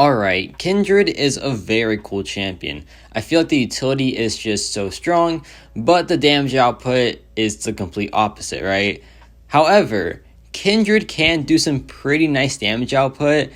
Alright, Kindred is a very cool champion. I feel like the utility is just so strong, but the damage output is the complete opposite, right? However, Kindred can do some pretty nice damage output,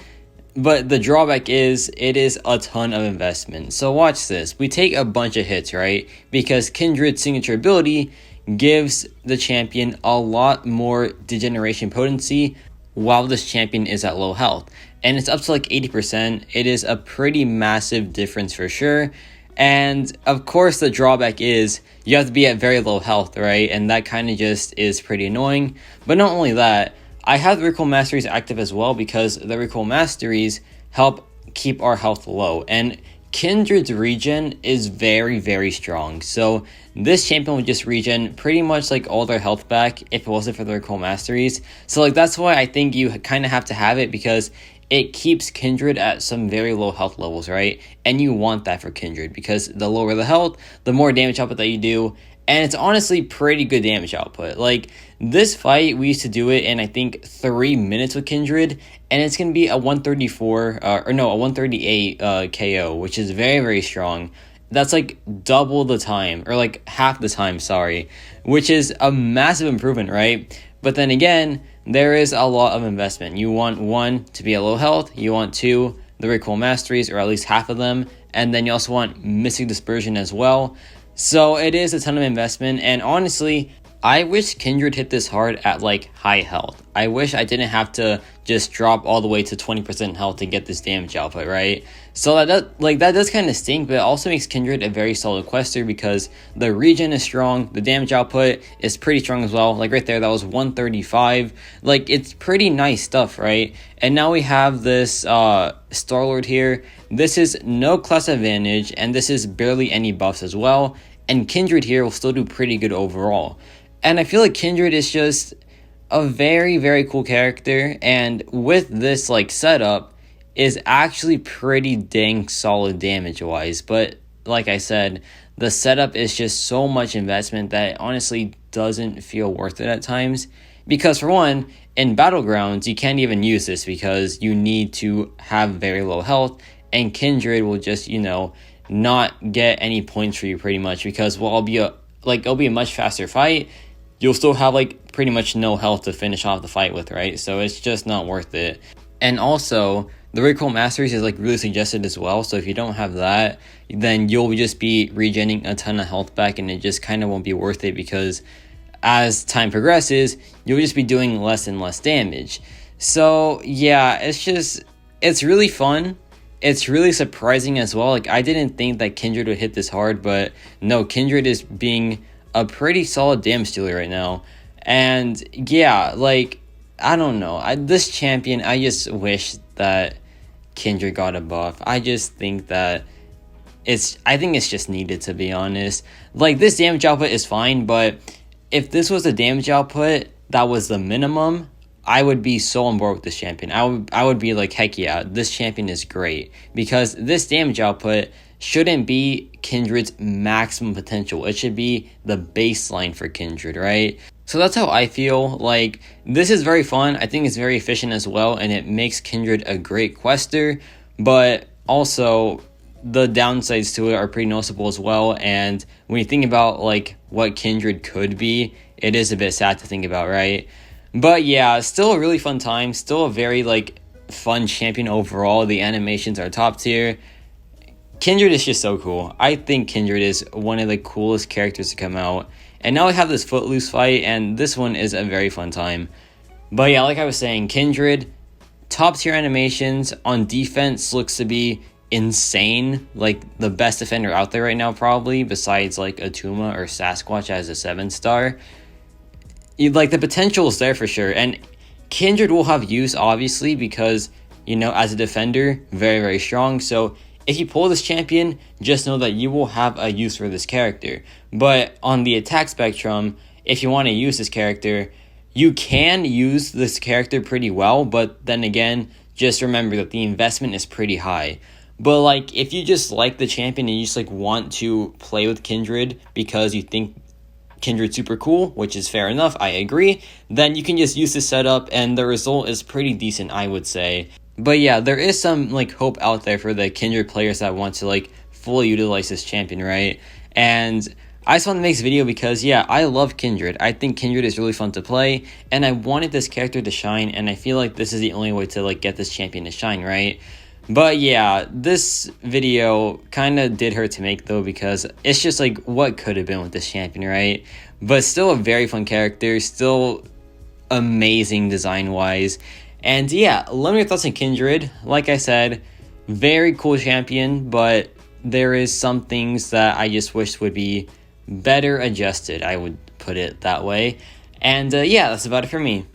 but the drawback is it is a ton of investment. So watch this. We take a bunch of hits, right? Because Kindred's signature ability gives the champion a lot more degeneration potency while this champion is at low health. And it's up to like 80%. It is a pretty massive difference for sure. And of course, the drawback is you have to be at very low health, right? And that kind of just is pretty annoying. But not only that, I have the Recall Masteries active as well because the Recall Masteries help keep our health low. And Kindred's regen is very, very strong. So this champion would just regen pretty much like all their health back if it wasn't for the Recall Masteries. So like that's why I think you kind of have to have it, because it keeps Kindred at some very low health levels, right? And you want that for Kindred because the lower the health, the more damage output that you do. And it's honestly pretty good damage output. Like this fight, we used to do it in I think 3 minutes with Kindred, and it's gonna be a 138 KO, which is very, very strong. That's like double the time, or like half the time, sorry, which is a massive improvement, right? But then again, there is a lot of investment. You want 1 to be at low health, you want 2 the Recall Masteries, or at least half of them, and then you also want Mystic Dispersion as well. So it is a ton of investment, and honestly, I wish Kindred hit this hard at like high health. I wish I didn't have to just drop all the way to 20% health to get this damage output, right? So that does kind of stink, but it also makes Kindred a very solid quester because the regen is strong, the damage output is pretty strong as well. Like right there, that was 135. Like it's pretty nice stuff, right? And now we have this Star-Lord here. This is no class advantage, and this is barely any buffs as well. And Kindred here will still do pretty good overall. And I feel like Kindred is just a very, very cool character, and with this like setup is actually pretty dang solid damage wise. But like I said, the setup is just so much investment that it honestly doesn't feel worth it at times. Because for one, in Battlegrounds, you can't even use this because you need to have very low health, and Kindred will just, not get any points for you pretty much, because it'll be a much faster fight. You'll still have like pretty much no health to finish off the fight with, right? So it's just not worth it. And also, the Recall Masteries is like really suggested as well. So if you don't have that, then you'll just be regenerating a ton of health back, and it just kind of won't be worth it because as time progresses, you'll just be doing less and less damage. So yeah, it's really fun. It's really surprising as well. Like I didn't think that Kindred would hit this hard, but no, Kindred is being a pretty solid damage dealer right now. And yeah, like I don't know, this champion, I just wish that Kindred got a buff. I just think that I think it's just needed, to be honest. Like this damage output is fine, but if this was a damage output that was the minimum, I would be so on board with this champion. I would be like, heck yeah, this champion is great, because this damage output shouldn't be Kindred's maximum potential. It should be the baseline for Kindred, right? So that's how I feel. Like this is very fun. I think it's very efficient as well, and it makes Kindred a great quester, but also the downsides to it are pretty noticeable as well. And when you think about like what Kindred could be, it is a bit sad to think about, right? But yeah, still a really fun time. Still a very like fun champion overall. The animations are top tier. Kindred is just so cool. I think Kindred is one of the coolest characters to come out. And now we have this Footloose fight, and this one is a very fun time. But yeah, like I was saying, Kindred, top tier animations. On defense, looks to be insane. Like the best defender out there right now, probably, besides like Atuma or Sasquatch as a 7-star. Like the potential is there for sure. And Kindred will have use, obviously, because, as a defender, very, very strong. So if you pull this champion, just know that you will have a use for this character. But on the attack spectrum, if you want to use this character, you can use this character pretty well, but then again, just remember that the investment is pretty high. But like, if you just like the champion and you just like want to play with Kindred because you think Kindred's super cool, which is fair enough, I agree, then you can just use this setup and the result is pretty decent, I would say. But yeah, there is some like hope out there for the Kindred players that want to like fully utilize this champion, right? And I just wanted to make this video because, yeah, I love Kindred. I think Kindred is really fun to play, and I wanted this character to shine, and I feel like this is the only way to like get this champion to shine, right? But yeah, this video kind of did hurt to make though, because it's just like what could have been with this champion, right? But still a very fun character, still amazing design wise. And yeah, let me know your thoughts on Kindred. Like I said, very cool champion, but there is some things that I just wish would be better adjusted, I would put it that way. And yeah, that's about it for me.